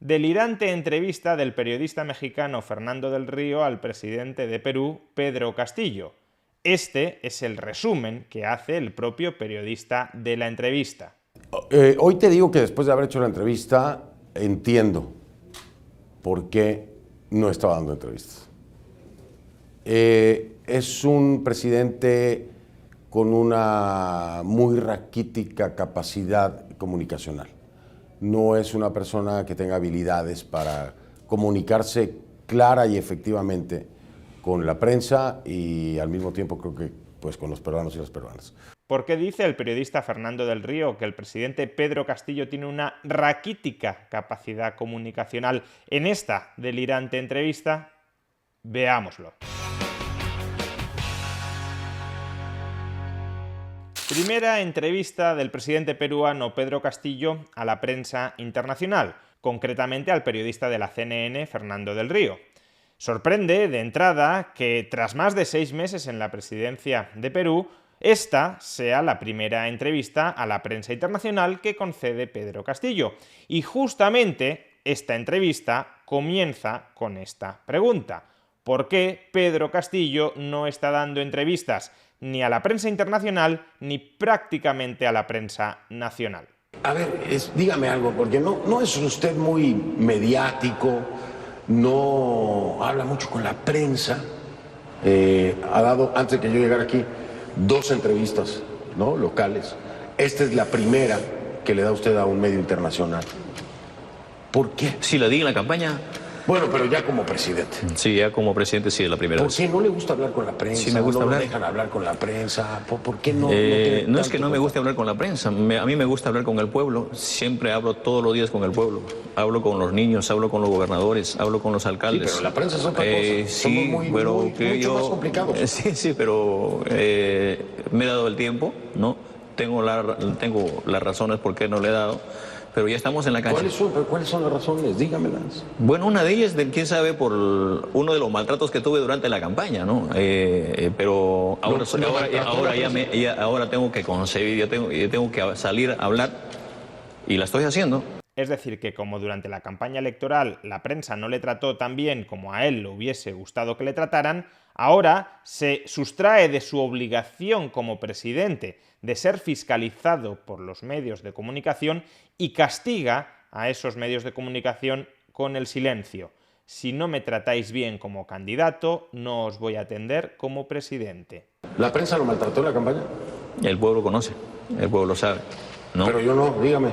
Delirante entrevista del periodista mexicano Fernando del Río al presidente de Perú, Pedro Castillo. Este es el resumen que hace el propio periodista de la entrevista. Hoy te digo que después de haber hecho la entrevista, entiendo por qué no estaba dando entrevistas. Es un presidente con una muy raquítica capacidad comunicacional. No es una persona que tenga habilidades para comunicarse clara y efectivamente con la prensa y al mismo tiempo creo que pues, con los peruanos y las peruanas. ¿Por qué dice el periodista Fernando del Río que el presidente Pedro Castillo tiene una raquítica capacidad comunicacional en esta delirante entrevista? Veámoslo. Primera entrevista del presidente peruano Pedro Castillo a la prensa internacional, concretamente al periodista de la CNN Fernando del Río. Sorprende de entrada que tras más de 6 meses en la presidencia de Perú, esta sea la primera entrevista a la prensa internacional que concede Pedro Castillo. Y justamente esta entrevista comienza con esta pregunta: ¿por qué Pedro Castillo no está dando entrevistas ni a la prensa internacional ni prácticamente a la prensa nacional? A ver, dígame algo, porque no es usted muy mediático, no habla mucho con la prensa. Ha dado, antes de que yo llegara aquí, 2 entrevistas, ¿no?, locales. Esta es la primera que le da usted a un medio internacional. ¿Por qué? Sí, la di en la campaña. Bueno, pero ya como presidente. Sí, ya como presidente sí es la primera vez. ¿Por qué no le gusta hablar con la prensa? Sí me gusta hablar. ¿No dejan hablar con la prensa? ¿Por qué no? No es que no me guste hablar con la prensa. A mí me gusta hablar con el pueblo. Siempre hablo todos los días con el pueblo. Hablo con los niños, hablo con los gobernadores, hablo con los alcaldes. Sí, pero la prensa es otra cosa. Sí, mucho más complicados. Sí, pero me he dado el tiempo, ¿no? Tengo las razones por qué no le he dado. Pero ya estamos en la cancha. ¿Cuáles son las razones? Dígamelas. Bueno, una de ellas, quién sabe, por uno de los maltratos que tuve durante la campaña, ¿no? Pero ahora tengo que concebir, yo tengo que salir a hablar y la estoy haciendo. Es decir, que como durante la campaña electoral la prensa no le trató tan bien como a él le hubiese gustado que le trataran, ahora se sustrae de su obligación como presidente de ser fiscalizado por los medios de comunicación y castiga a esos medios de comunicación con el silencio. Si no me tratáis bien como candidato, no os voy a atender como presidente. ¿La prensa lo maltrató en la campaña? El pueblo conoce, el pueblo lo sabe, ¿no? Pero yo no, dígame.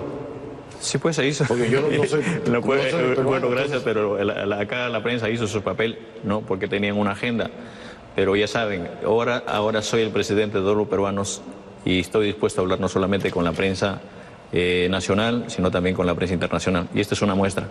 Sí, pues se hizo. Porque yo no soy... Bueno, gracias, pero acá la prensa hizo su papel, ¿no? Porque tenían una agenda. Pero ya saben, ahora soy el presidente de todos los peruanos y estoy dispuesto a hablar no solamente con la prensa nacional, sino también con la prensa internacional. Y esta es una muestra.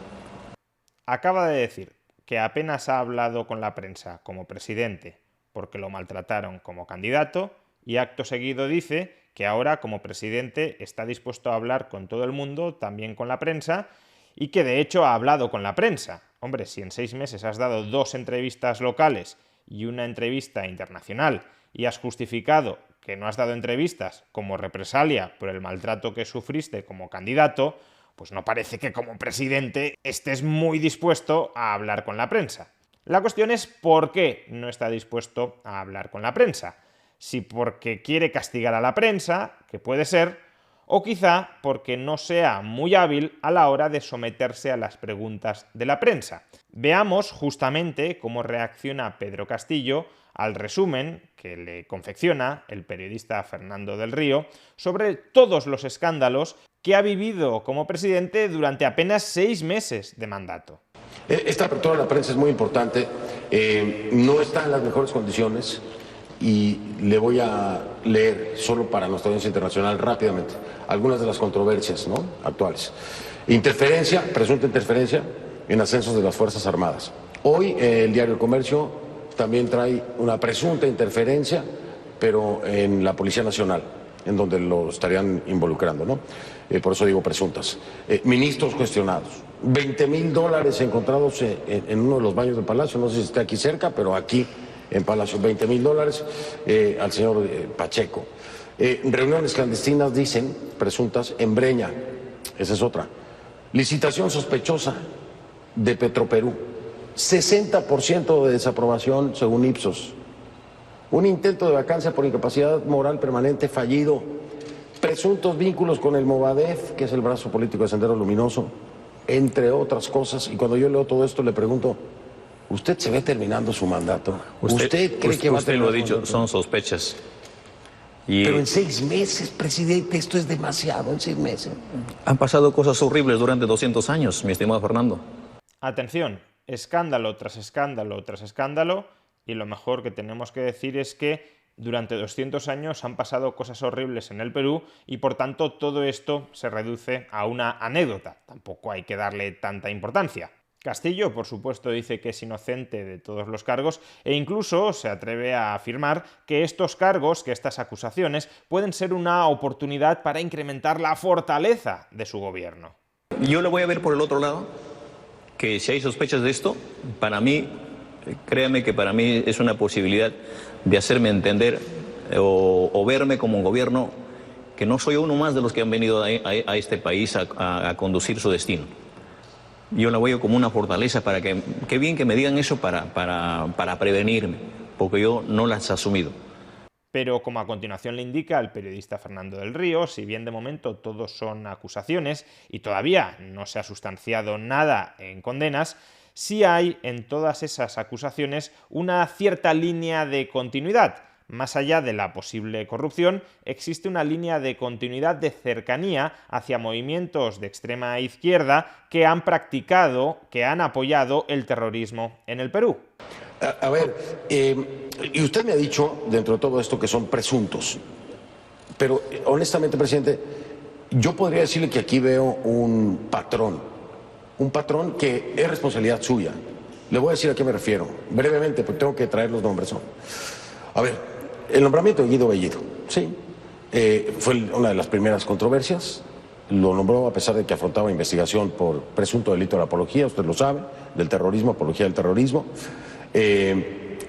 Acaba de decir que apenas ha hablado con la prensa como presidente porque lo maltrataron como candidato, y acto seguido dice que ahora como presidente está dispuesto a hablar con todo el mundo, también con la prensa, y que de hecho ha hablado con la prensa. Hombre, si en 6 meses has dado 2 entrevistas locales y una entrevista internacional y has justificado que no has dado entrevistas como represalia por el maltrato que sufriste como candidato, pues no parece que como presidente estés muy dispuesto a hablar con la prensa. La cuestión es por qué no está dispuesto a hablar con la prensa. Si porque quiere castigar a la prensa, que puede ser, o quizá porque no sea muy hábil a la hora de someterse a las preguntas de la prensa. Veamos justamente cómo reacciona Pedro Castillo al resumen que le confecciona el periodista Fernando del Río sobre todos los escándalos que ha vivido como presidente durante apenas 6 meses de mandato. Esta apertura de la prensa es muy importante, no está en las mejores condiciones y le voy a leer, solo para nuestra audiencia internacional, rápidamente, algunas de las controversias, ¿no?, actuales. Presunta interferencia en ascensos de las Fuerzas Armadas. Hoy el diario El Comercio también trae una presunta interferencia, pero en la Policía Nacional, en donde lo estarían involucrando, ¿no? Por eso digo presuntas. Ministros cuestionados. $20,000 encontrados en uno de los baños del Palacio, no sé si está aquí cerca, pero aquí en Palacio, $20,000 al señor Pacheco. Reuniones clandestinas, dicen, presuntas, en Breña, esa es otra. Licitación sospechosa de Petroperú. 60% de desaprobación según Ipsos. Un intento de vacancia por incapacidad moral permanente fallido. Presuntos vínculos con el Movadef, que es el brazo político de Sendero Luminoso, entre otras cosas. Y cuando yo leo todo esto le pregunto, ¿usted se ve terminando su mandato? ¿Usted cree que va a terminar? Usted lo ha dicho, son sospechas. Pero en 6 meses, presidente, esto es demasiado, en 6 meses. Han pasado cosas horribles durante 200 años, mi estimado Fernando. Atención, escándalo tras escándalo tras escándalo, y lo mejor que tenemos que decir es que durante 200 años han pasado cosas horribles en el Perú y por tanto todo esto se reduce a una anécdota. Tampoco hay que darle tanta importancia. Castillo, por supuesto, dice que es inocente de todos los cargos e incluso se atreve a afirmar que estos cargos, que estas acusaciones, pueden ser una oportunidad para incrementar la fortaleza de su gobierno. Yo le voy a ver por el otro lado, que si hay sospechas de esto, para mí, créame que para mí es una posibilidad de hacerme entender o verme como un gobierno que no soy uno más de los que han venido a este país a conducir su destino. Yo la veo como una fortaleza para que, qué bien que me digan eso para prevenirme, porque yo no las he asumido. Pero como a continuación le indica el periodista Fernando del Río, si bien de momento todos son acusaciones y todavía no se ha sustanciado nada en condenas, sí hay en todas esas acusaciones una cierta línea de continuidad. Más allá de la posible corrupción, existe una línea de continuidad de cercanía hacia movimientos de extrema izquierda que han practicado, que han apoyado el terrorismo en el Perú. A ver, y usted me ha dicho dentro de todo esto que son presuntos, pero honestamente, presidente, yo podría decirle que aquí veo un patrón que es responsabilidad suya. Le voy a decir a qué me refiero, brevemente, porque tengo que traer los nombres, ¿no? A ver, el nombramiento de Guido Bellido, sí, fue una de las primeras controversias. Lo nombró a pesar de que afrontaba investigación por presunto delito de la apología, usted lo sabe, del terrorismo, apología del terrorismo,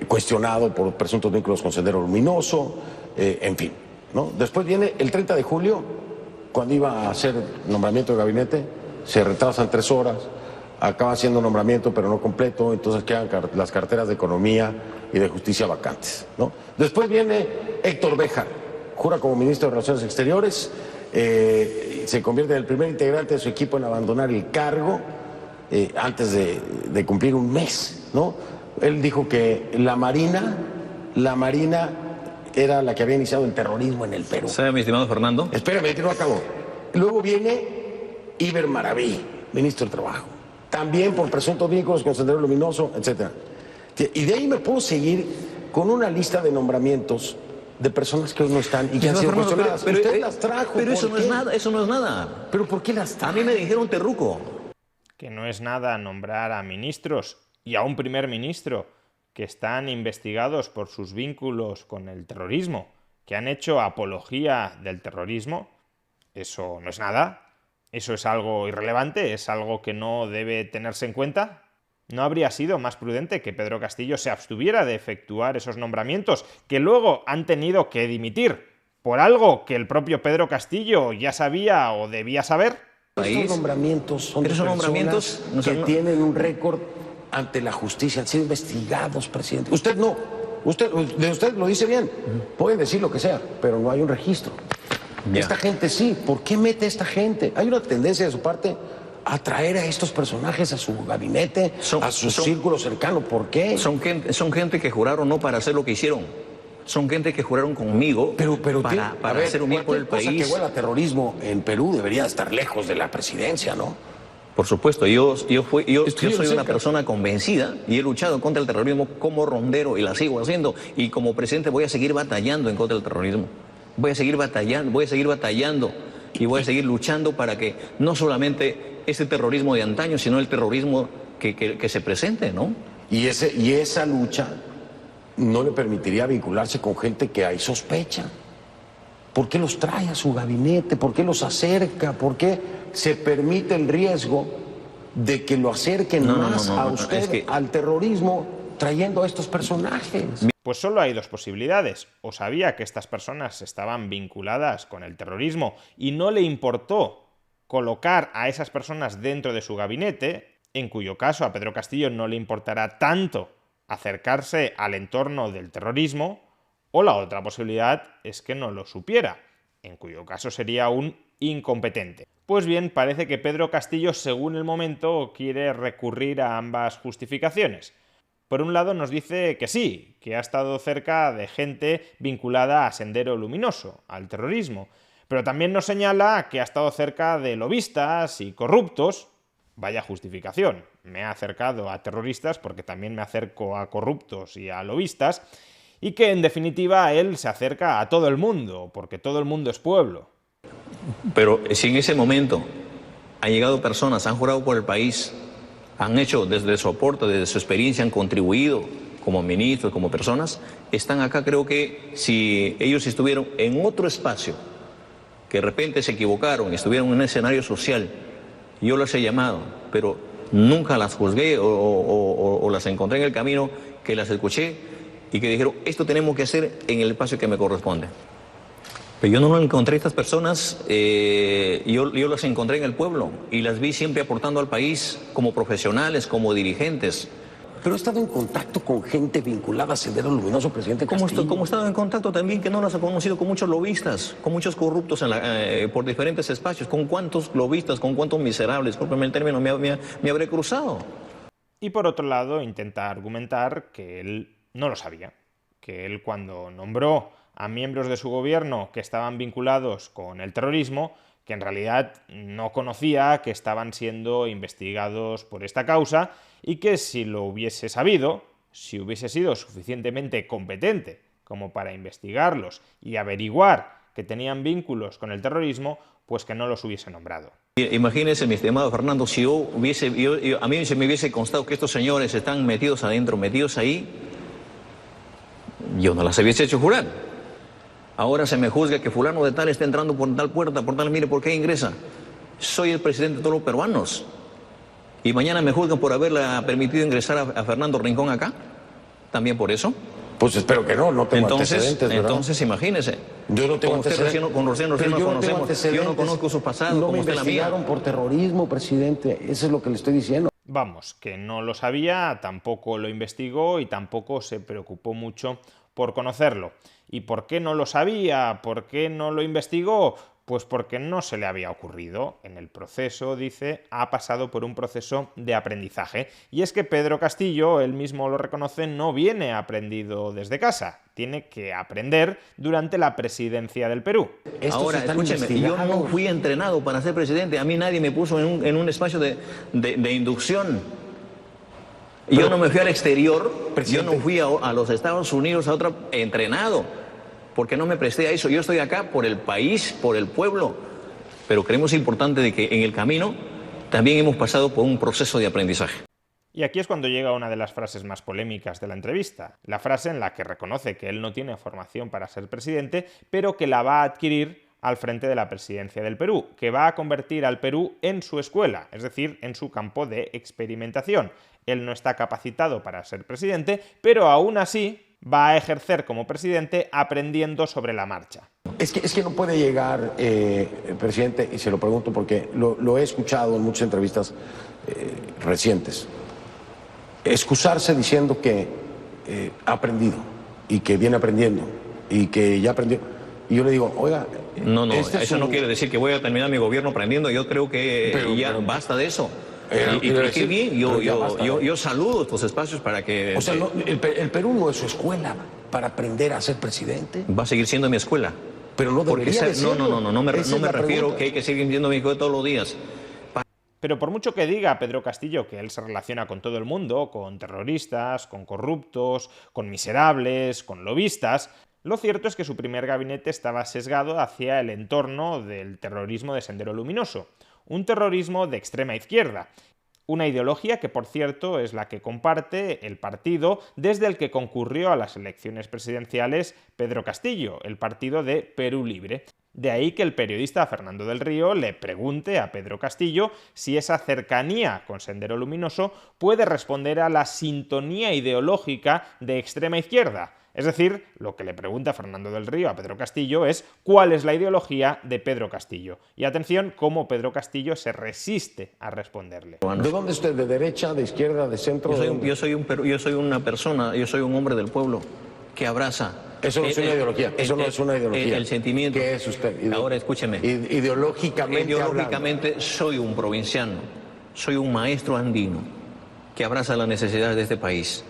cuestionado por presuntos vínculos con Sendero Luminoso, en fin, ¿no? Después viene el 30 de julio, cuando iba a hacer nombramiento de gabinete, se retrasan 3 horas, acaba haciendo nombramiento pero no completo, entonces quedan las carteras de Economía y de Justicia vacantes, ¿no? Después viene Héctor Béjar, jura como ministro de Relaciones Exteriores, se convierte en el primer integrante de su equipo en abandonar el cargo antes de cumplir un mes, ¿no? Él dijo que la Marina era la que había iniciado el terrorismo en el Perú. ¿Sabe, mi estimado Fernando? Espérame, que no acabó. Luego viene Iber Maraví, ministro del Trabajo, también por presuntos vínculos con Sendero Luminoso, etc. Y de ahí me puedo seguir con una lista de nombramientos de personas que hoy no están y que han sido cuestionadas. Pero usted las trajo. Pero eso no es nada, eso no es nada. ¿Pero por qué las trajo? A mí me dijeron terruco. Que no es nada nombrar a ministros y a un primer ministro que están investigados por sus vínculos con el terrorismo, que han hecho apología del terrorismo. Eso no es nada. Eso es algo irrelevante, es algo que no debe tenerse en cuenta. ¿No habría sido más prudente que Pedro Castillo se abstuviera de efectuar esos nombramientos que luego han tenido que dimitir por algo que el propio Pedro Castillo ya sabía o debía saber? Estos nombramientos son de personas que tienen un récord ante la justicia, han sido investigados, presidente. Usted no, usted lo dice bien, pueden decir lo que sea, pero no hay un registro. Ya. Esta gente sí, ¿por qué mete a esta gente? Hay una tendencia de su parte a traer a estos personajes a su gabinete, a su círculo cercano. ¿Por qué? Son gente que juraron no para hacer lo que hicieron. Son gente que juraron conmigo para hacer un bien por el país. Cosa que huele a terrorismo en Perú debería estar lejos de la presidencia, ¿no? Por supuesto, yo soy una persona convencida y he luchado contra el terrorismo como rondero y la sigo haciendo. Y como presidente voy a seguir batallando en contra del terrorismo. Voy a seguir batallando y voy a seguir luchando para que no solamente ese terrorismo de antaño, sino el terrorismo que se presente, ¿no? Y esa lucha no le permitiría vincularse con gente que hay sospecha. ¿Por qué los trae a su gabinete? ¿Por qué los acerca? ¿Por qué se permite el riesgo de que lo acerquen más a usted, al terrorismo, trayendo a estos personajes? Pues solo hay 2 posibilidades. O sabía que estas personas estaban vinculadas con el terrorismo y no le importó colocar a esas personas dentro de su gabinete, en cuyo caso a Pedro Castillo no le importará tanto acercarse al entorno del terrorismo, o la otra posibilidad es que no lo supiera, en cuyo caso sería un incompetente. Pues bien, parece que Pedro Castillo, según el momento, quiere recurrir a ambas justificaciones. Por un lado nos dice que sí, que ha estado cerca de gente vinculada a Sendero Luminoso, al terrorismo, pero también nos señala que ha estado cerca de lobistas y corruptos. Vaya justificación, me ha acercado a terroristas porque también me acerco a corruptos y a lobistas, y que en definitiva él se acerca a todo el mundo, porque todo el mundo es pueblo. Pero si en ese momento han llegado personas, han jurado por el país, han hecho desde su aporte, desde su experiencia, han contribuido como ministros, como personas, están acá. Creo que si ellos estuvieron en otro espacio, que de repente se equivocaron, estuvieron en un escenario social, yo las he llamado, pero nunca las juzgué o las encontré en el camino, que las escuché y que dijeron, esto tenemos que hacer en el espacio que me corresponde. Pero yo no lo encontré a estas personas, yo las encontré en el pueblo y las vi siempre aportando al país como profesionales, como dirigentes. Pero he estado en contacto con gente vinculada a Sendero Luminoso, presidente Castillo. Como he estado en contacto también, que no las he conocido, con muchos lobistas, con muchos corruptos por diferentes espacios. ¿Con cuántos lobistas, con cuántos miserables, discúlpeme el término, me habré cruzado? Y por otro lado, intenta argumentar que él no lo sabía, que él cuando nombró a miembros de su gobierno que estaban vinculados con el terrorismo, que en realidad no conocía que estaban siendo investigados por esta causa y que si lo hubiese sabido, si hubiese sido suficientemente competente como para investigarlos y averiguar que tenían vínculos con el terrorismo, pues que no los hubiese nombrado. Imagínese, mi estimado Fernando, si a mí se me hubiese constado que estos señores están metidos adentro, metidos ahí, yo no las hubiese hecho jurar. Ahora se me juzga que fulano de tal está entrando por tal puerta, por tal, mire, ¿por qué ingresa? Soy el presidente de todos los peruanos. Y mañana me juzgan por haberle permitido ingresar a Fernando Rincón acá. ¿También por eso? Pues espero que no tengo antecedentes, ¿verdad? Entonces, imagínese. Yo no tengo antecedentes. Con recién nos conocemos. Yo no conozco su pasado, no como me usted la mía. investigaron por terrorismo, presidente. Eso es lo que le estoy diciendo. Vamos, que no lo sabía, tampoco lo investigó y tampoco se preocupó mucho por conocerlo. ¿Y por qué no lo sabía? ¿Por qué no lo investigó? Pues porque no se le había ocurrido. En el proceso, dice, ha pasado por un proceso de aprendizaje. Y es que Pedro Castillo, él mismo lo reconoce, no viene aprendido desde casa. Tiene que aprender durante la presidencia del Perú. Ahora, escúcheme, yo no fui entrenado para ser presidente. A mí nadie me puso en un espacio de inducción. Pero, yo no me fui al exterior, yo no fui a los Estados Unidos a otro entrenado, porque no me presté a eso. Yo estoy acá por el país, por el pueblo, pero creemos importante de que en el camino también hemos pasado por un proceso de aprendizaje. Y aquí es cuando llega una de las frases más polémicas de la entrevista, la frase en la que reconoce que él no tiene formación para ser presidente, pero que la va a adquirir al frente de la presidencia del Perú, que va a convertir al Perú en su escuela, es decir, en su campo de experimentación. Él no está capacitado para ser presidente, pero aún así va a ejercer como presidente aprendiendo sobre la marcha. Es que no puede llegar, presidente, y se lo pregunto porque lo he escuchado en muchas entrevistas recientes, excusarse diciendo que ha aprendido y que viene aprendiendo y que ya aprendió. Y yo le digo, oiga... No, eso no quiere decir que voy a terminar mi gobierno aprendiendo. Yo creo que basta de eso. Y qué bien, yo saludo estos espacios para que... O sea, el Perú no es su escuela para aprender a ser presidente. Va a seguir siendo mi escuela. Pero no debería de serlo. No me refiero que hay que seguir siendo mi escuela todos los días. Pero por mucho que diga Pedro Castillo que él se relaciona con todo el mundo, con terroristas, con corruptos, con miserables, con lobistas, lo cierto es que su primer gabinete estaba sesgado hacia el entorno del terrorismo de Sendero Luminoso, un terrorismo de extrema izquierda, una ideología que, por cierto, es la que comparte el partido desde el que concurrió a las elecciones presidenciales Pedro Castillo, el partido de Perú Libre. De ahí que el periodista Fernando del Río le pregunte a Pedro Castillo si esa cercanía con Sendero Luminoso puede responder a la sintonía ideológica de extrema izquierda. Es decir, lo que le pregunta Fernando del Río a Pedro Castillo es cuál es la ideología de Pedro Castillo. Y atención, cómo Pedro Castillo se resiste a responderle. ¿De dónde es usted? ¿De derecha, de izquierda, de centro? Yo soy una persona, yo soy un hombre del pueblo que abraza. Eso no es una ideología. Eso no es una ideología. El sentimiento. ¿Qué es usted? Ahora escúcheme. Ideológicamente soy un provinciano, soy un maestro andino que abraza las necesidades de este país.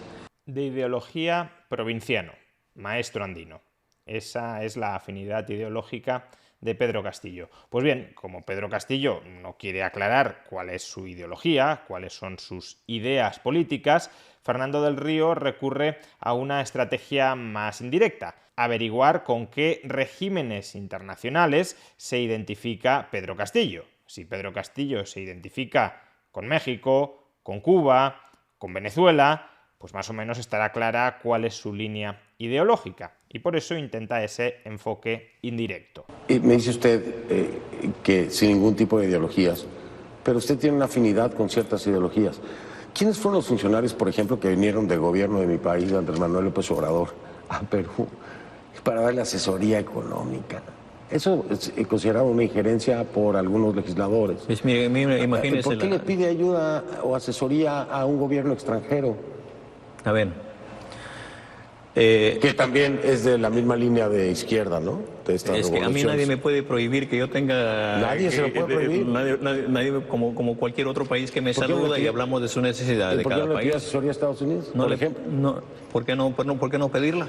De ideología provinciano, maestro andino. Esa es la afinidad ideológica de Pedro Castillo. Pues bien, como Pedro Castillo no quiere aclarar cuál es su ideología, cuáles son sus ideas políticas, Fernando del Río recurre a una estrategia más indirecta: averiguar con qué regímenes internacionales se identifica Pedro Castillo. Si Pedro Castillo se identifica con México, con Cuba, con Venezuela, pues más o menos estará clara cuál es su línea ideológica, y por eso intenta ese enfoque indirecto. Y me dice usted que sin ningún tipo de ideologías, pero usted tiene una afinidad con ciertas ideologías. ¿Quiénes fueron los funcionarios, por ejemplo, que vinieron del gobierno de mi país, Andrés Manuel López Obrador, a Perú para darle asesoría económica? Eso es considerado una injerencia por algunos legisladores. Pues mire, imagínese. ¿Por qué le pide ayuda o asesoría a un gobierno extranjero? A ver. Que también es de la misma línea de izquierda, ¿no? De esta Es que a mí nadie me puede prohibir que yo tenga... Nadie se lo puede prohibir. Nadie como cualquier otro país que me saluda y hablamos de su necesidad de cada país. ¿Por qué no le pide país. asesoría a Estados Unidos, por ejemplo? No, ¿por qué no pedirla?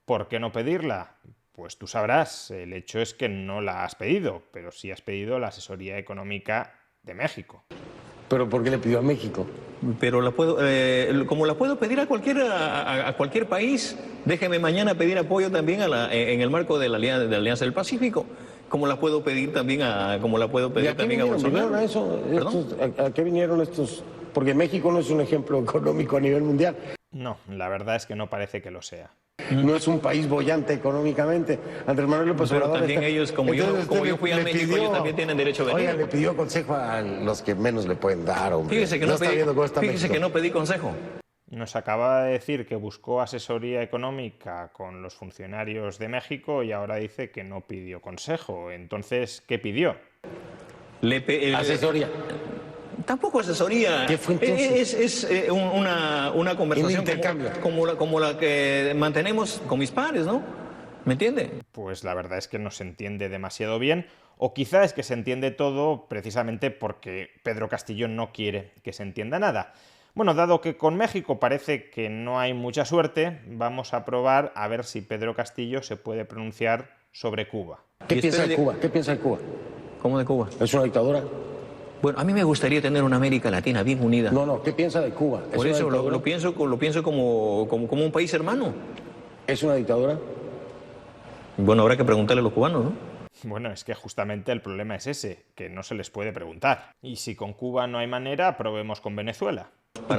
¿Por qué no pedirla? Pues tú sabrás, el hecho es que no la has pedido, pero sí has pedido la asesoría económica de México. ¿Pero por qué le pidió a México? Pero como la puedo pedir a cualquier país. Déjeme mañana pedir apoyo también en el marco de la Alianza del Pacífico. Como la puedo pedir también a Bolsonaro. ¿Vinieron a eso? ¿A qué vinieron estos? Porque México no es un ejemplo económico a nivel mundial. No, la verdad es que no parece que lo sea. No es un país boyante económicamente. Andrés Manuel López Pero Obrador también ellos, como yo fui a México, ellos también tienen derecho a venir. Oiga, le pidió consejo a los que menos le pueden dar, hombre. Fíjese que no pedí consejo. Nos acaba de decir que buscó asesoría económica con los funcionarios de México y ahora dice que no pidió consejo. Entonces, ¿qué pidió? Asesoría. Tampoco asesoría. ¿Qué fue entonces? Es una conversación intercambio. como la que mantenemos con mis pares, ¿no? ¿Me entiende? Pues la verdad es que no se entiende demasiado bien, o quizá es que se entiende todo precisamente porque Pedro Castillo no quiere que se entienda nada. Bueno, dado que con México parece que no hay mucha suerte, vamos a probar a ver si Pedro Castillo se puede pronunciar sobre Cuba. ¿Qué piensa de Cuba? ¿Qué piensa de Cuba? ¿Cómo de Cuba? ¿Es una dictadura? Bueno, a mí me gustaría tener una América Latina bien unida. No, ¿qué piensa de Cuba? Por eso lo pienso como un país hermano. ¿Es una dictadura? Bueno, habrá que preguntarle a los cubanos, ¿no? Bueno, es que justamente el problema es ese, que no se les puede preguntar. Y si con Cuba no hay manera, probemos con Venezuela.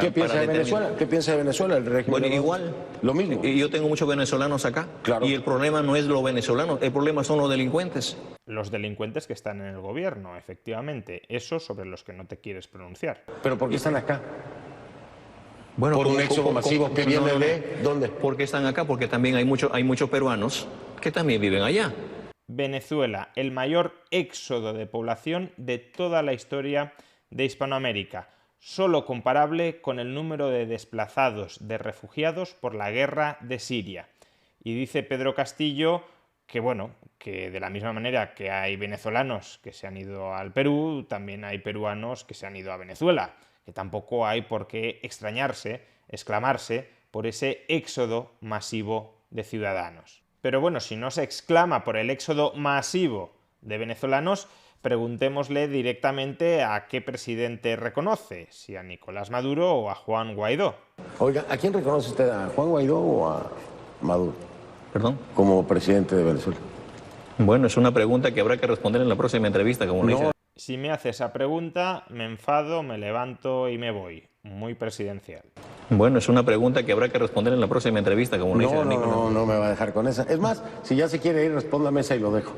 ¿Qué piensa de Venezuela? ¿Qué piensa de Venezuela el régimen? Bueno, igual. Lo mismo. Y yo tengo muchos venezolanos acá. Claro. Y el problema no es los venezolanos, el problema son los delincuentes. Los delincuentes que están en el gobierno, efectivamente. Esos sobre los que no te quieres pronunciar. ¿Pero por qué están acá? Bueno, ¿Por un éxodo masivo que viene de dónde? ¿Por qué están acá? Porque también hay muchos peruanos que también viven allá. Venezuela, el mayor éxodo de población de toda la historia de Hispanoamérica, solo comparable con el número de desplazados, de refugiados por la guerra de Siria. Y dice Pedro Castillo que, bueno, que de la misma manera que hay venezolanos que se han ido al Perú, también hay peruanos que se han ido a Venezuela, que tampoco hay por qué extrañarse, exclamarse por ese éxodo masivo de ciudadanos. Pero bueno, si no se exclama por el éxodo masivo de venezolanos, preguntémosle directamente a qué presidente reconoce, si a Nicolás Maduro o a Juan Guaidó. Oiga, ¿a quién reconoce usted? ¿A Juan Guaidó o a Maduro? ¿Perdón? Como presidente de Venezuela. Bueno, es una pregunta que habrá que responder en la próxima entrevista, como le dice. Si me hace esa pregunta, me enfado, me levanto y me voy. Muy presidencial. Bueno, es una pregunta que habrá que responder en la próxima entrevista, como le dice. No me va a dejar con esa. Es más, si ya se quiere ir, responda a mesa y lo dejo.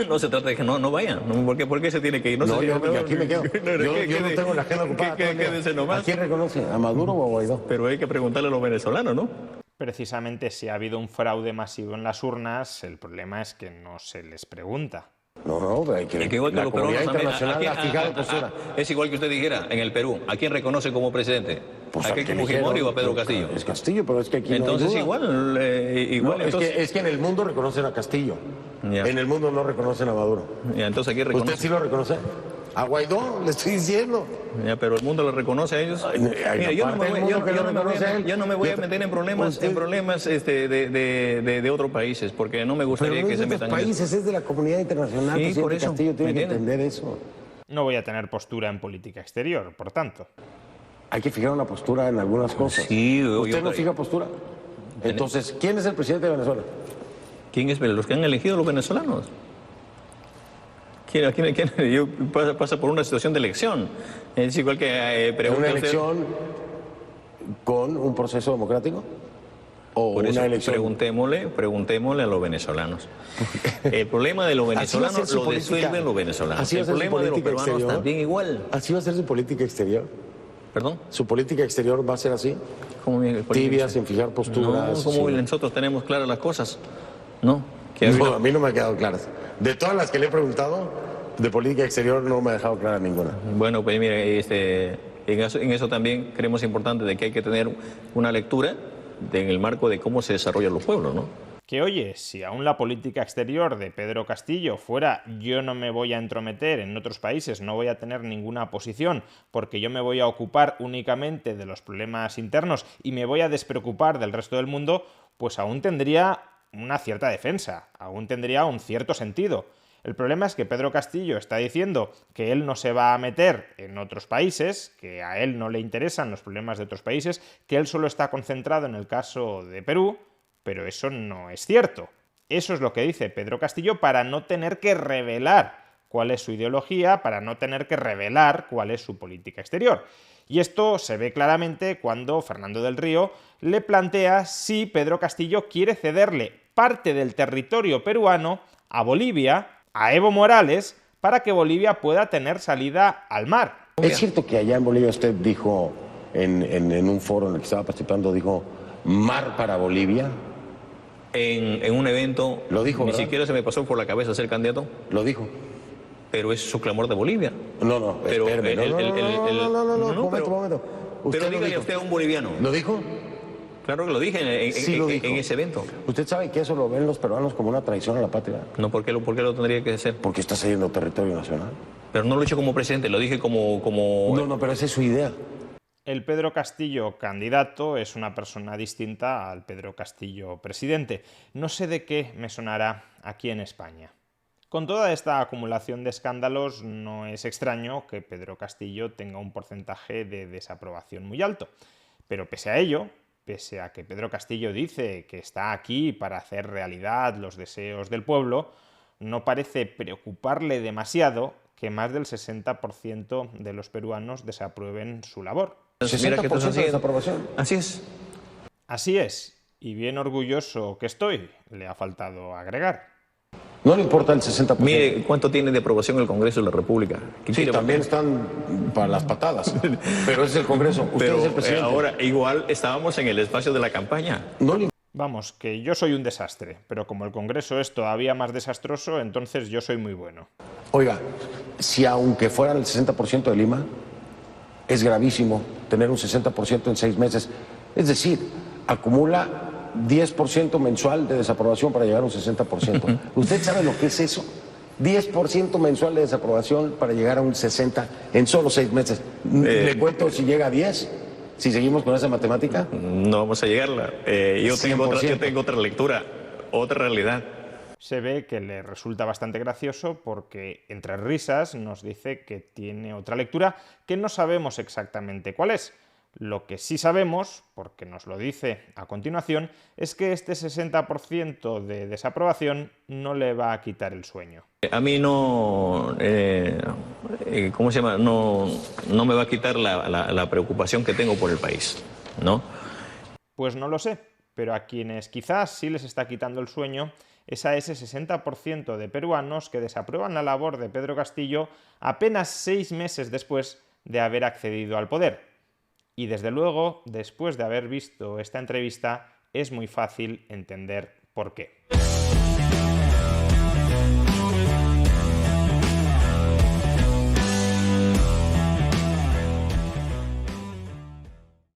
No se trata de que no vayan. ¿Por qué se tiene que ir? No, yo aquí me quedo. Yo no tengo la agenda ocupada. Quédese nomás. ¿A quién reconoce? ¿A Maduro o a Guaidó? Pero hay que preguntarle a los venezolanos, ¿no? Precisamente si ha habido un fraude masivo en las urnas, el problema es que no se les pregunta. No, pero hay que... Es que igual que la los comunidad peruanos internacional ha fijado postura. Es igual que usted dijera, en el Perú, ¿a quién reconoce como presidente? Pues ¿A qué que Fujimori o a Pedro Castillo? Es Castillo, pero es que aquí Entonces no hay duda. igual No, entonces, es que en el mundo reconocen a Castillo. Ya. En el mundo no reconocen a Maduro. ya, entonces aquí reconoce. ¿Usted sí lo reconoce? A Guaidó, le estoy diciendo. Ya, pero el mundo lo reconoce a ellos. Mira, yo no me voy a meter en problemas, de otros países, porque no me gustaría Pero no que es se de los metan en eso. países, es de la comunidad internacional. Sí, Presidente por eso, Castillo tiene ¿me que entiende? entender eso. No voy a tener postura en política exterior, por tanto. Hay que fijar una postura en algunas cosas. Sí, ¿Usted no fija postura? Entonces, ¿quién es el presidente de Venezuela? ¿Quién es los que han elegido los venezolanos? ¿Quién pasa por una situación de elección? Es igual que pregunta ¿Una usted- elección con un proceso democrático? ¿O Por eso, una elección? preguntémosle a los venezolanos. El problema de los Así va a ser venezolanos su lo política. resuelven los venezolanos. Así va a El ser su problema de los política peruanos exterior. también igual. ¿Así va a ser su política exterior? ¿Perdón? ¿Su política exterior va a ser así? ¿Cómo Tibias, en fijar posturas. No, como sí. nosotros tenemos claras las cosas. No. No, a mí no me ha quedado claras. De todas las que le he preguntado, de política exterior no me ha dejado clara ninguna. Bueno, pues mire, en eso también creemos importante de que hay que tener una lectura en el marco de cómo se desarrollan los pueblos, ¿no? Que oye, si aún la política exterior de Pedro Castillo fuera yo no me voy a entrometer en otros países, no voy a tener ninguna posición porque yo me voy a ocupar únicamente de los problemas internos y me voy a despreocupar del resto del mundo, pues aún tendría una cierta defensa, aún tendría un cierto sentido. El problema es que Pedro Castillo está diciendo que él no se va a meter en otros países, que a él no le interesan los problemas de otros países, que él solo está concentrado en el caso de Perú, pero eso no es cierto. Eso es lo que dice Pedro Castillo para no tener que revelar cuál es su ideología, para no tener que revelar cuál es su política exterior. Y esto se ve claramente cuando Fernando del Río le plantea si Pedro Castillo quiere cederle parte del territorio peruano a Bolivia, a Evo Morales, para que Bolivia pueda tener salida al mar. ¿Es cierto que allá en Bolivia usted dijo, en un foro en el que estaba participando, dijo mar para Bolivia? En un evento, Lo dijo, ni ¿verdad? siquiera se me pasó por la cabeza ser candidato, Lo dijo. pero es su clamor de Bolivia. No, Pero espérame. no, pero Momento. ¿Usted Pero lo dígale dijo? usted a un boliviano. ¿Lo dijo? Claro que lo dije Sí lo dijo. en ese evento. ¿Usted sabe que eso lo ven los peruanos como una traición a la patria? No, ¿por qué lo tendría que hacer? Porque está cediendo territorio nacional. Pero no lo he hecho como presidente, lo dije como... No, pero esa es su idea. El Pedro Castillo candidato es una persona distinta al Pedro Castillo presidente. No sé de qué me sonará aquí en España. Con toda esta acumulación de escándalos, no es extraño que Pedro Castillo tenga un porcentaje de desaprobación muy alto. Pero pese a ello, pese a que Pedro Castillo dice que está aquí para hacer realidad los deseos del pueblo, no parece preocuparle demasiado que más del 60% de los peruanos desaprueben su labor. 60% de desaprobación. Así es. Así es, y bien orgulloso que estoy, le ha faltado agregar. No le importa el 60%. Mire cuánto tiene de aprobación el Congreso de la República. ¿Qué Sí, quiere también votar? están para las patadas. Pero es el Congreso. Usted Pero es el presidente. ahora igual estábamos en el espacio de la campaña. No le Vamos, que yo soy un desastre, pero como el Congreso es todavía más desastroso, entonces yo soy muy bueno. Oiga, si aunque fuera el 60% de Lima, es gravísimo tener un 60% en 6 meses. Es decir, acumula 10% mensual de desaprobación para llegar a un 60%. ¿Usted sabe lo que es eso? 10% mensual de desaprobación para llegar a un 60% en solo 6 meses. ¿Le cuento si llega a 10? Si seguimos con esa matemática. No vamos a llegarla. Yo tengo otra lectura, otra realidad. Se ve que le resulta bastante gracioso porque entre risas nos dice que tiene otra lectura que no sabemos exactamente cuál es. Lo que sí sabemos, porque nos lo dice a continuación, es que este 60% de desaprobación no le va a quitar el sueño. A mí no, ¿cómo se llama? No me va a quitar la preocupación que tengo por el país, ¿no? Pues no lo sé, pero a quienes quizás sí les está quitando el sueño es a ese 60% de peruanos que desaprueban la labor de Pedro Castillo apenas 6 meses después de haber accedido al poder. Y desde luego, después de haber visto esta entrevista, es muy fácil entender por qué.